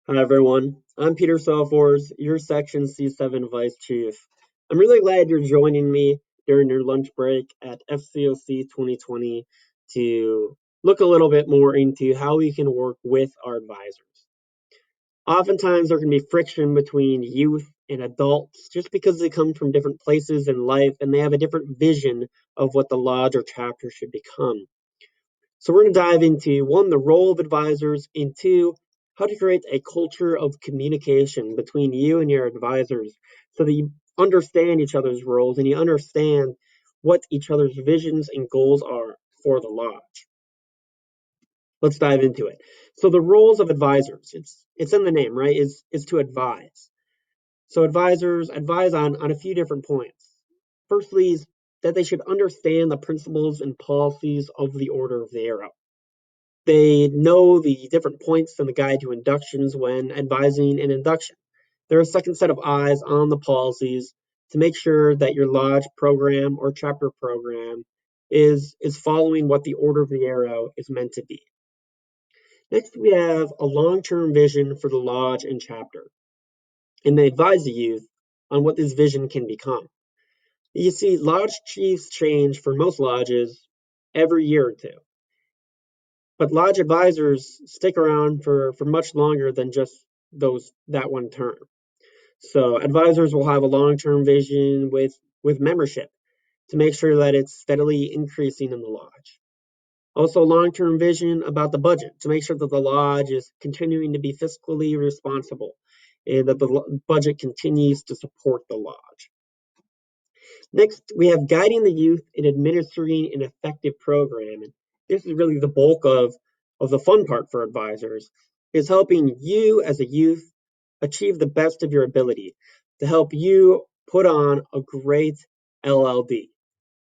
Hi everyone, I'm Peter Selfors, your Section C7 Vice Chief. I'm really glad you're joining me during your lunch break at FCOC 2020 to look a little bit more into how we can work with our advisors. Oftentimes there can be friction between youth and adults just because they come from different places in life and they have a different vision of what the lodge or chapter should become. So we're going to dive into one, the role of advisors, and two, how to create a culture of communication between you and your advisors so that you understand each other's roles and you understand what each other's visions and goals are for the lodge. Let's dive into it. So the roles of advisors, it's in the name, right? Is to advise. So advisors advise on a few different points. Firstly, is that they should understand the principles and policies of the Order of the Arrow. They know the different points in the guide to inductions when advising an induction. They're a second set of eyes on the policies to make sure that your lodge program or chapter program is following what the Order of the Arrow is meant to be. Next, we have a long-term vision for the lodge and chapter, and they advise the youth on what this vision can become. You see, lodge chiefs change for most lodges every year or two. But lodge advisors stick around for much longer than just that one term. So advisors will have a long-term vision with membership to make sure that it's steadily increasing in the lodge. Also, long-term vision about the budget to make sure that the lodge is continuing to be fiscally responsible and that the budget continues to support the lodge. Next, we have guiding the youth in administering an effective program. And this is really the bulk of the fun part for advisors, is helping you as a youth achieve the best of your ability to help you put on a great LLD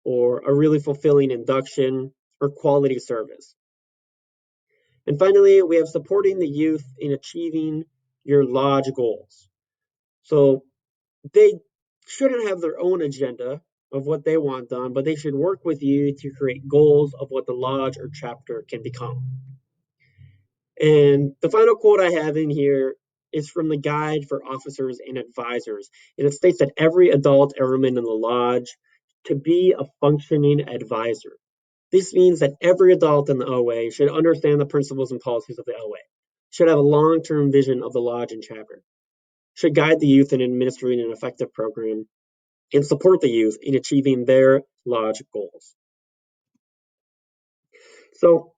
or a really fulfilling induction or quality service. And finally, we have supporting the youth in achieving your lodge goals. So they shouldn't have their own agenda of what they want done, but they should work with you to create goals of what the lodge or chapter can become. And the final quote I have in here is from the Guide for Officers and Advisors. And it states that every adult airman in the lodge to be a functioning advisor. This means that every adult in the OA should understand the principles and policies of the OA, should have a long-term vision of the lodge and chapter, should guide the youth in administering an effective program, and support the youth in achieving their lodge goals. So,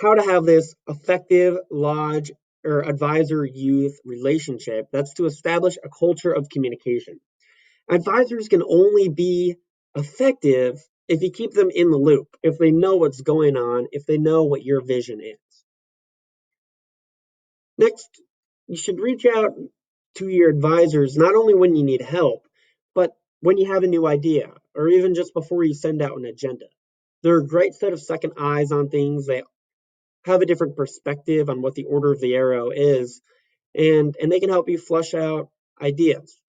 how to have this effective lodge or advisor youth relationship, that's to establish a culture of communication. Advisors can only be effective if you keep them in the loop, if they know what's going on, if they know what your vision is. Next, you should reach out to your advisors not only when you need help, but when you have a new idea, or even just before you send out an agenda. They're a great set of second eyes on things. They have a different perspective on what the Order of the Arrow is, and they can help you flush out ideas.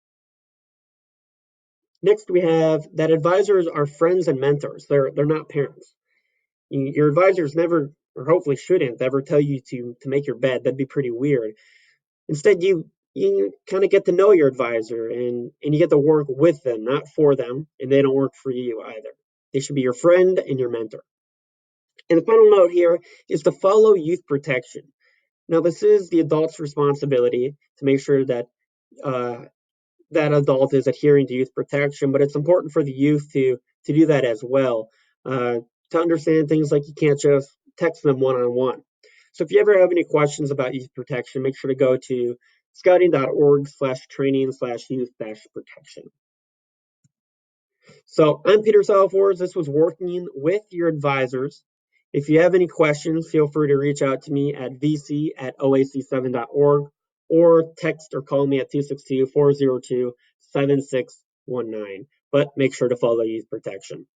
Next, we have that advisors are friends and mentors. They're not parents. Your advisors never, or hopefully shouldn't, ever tell you to make your bed. That'd be pretty weird. Instead, you kind of get to know your advisor and you get to work with them, not for them, and they don't work for you either. They should be your friend and your mentor. And the final note here is to follow youth protection. Now, this is the adult's responsibility to make sure that uh, that adult is adhering to youth protection, but it's important for the youth to do that as well. To understand things like you can't just text them one on one. So if you ever have any questions about youth protection, make sure to go to scouting.org/training/youth-protection. So I'm Peter Selfors. This was working with your advisors. If you have any questions, feel free to reach out to me at vc@oac7.org or text or call me at 262-402-7619. But make sure to follow youth protection.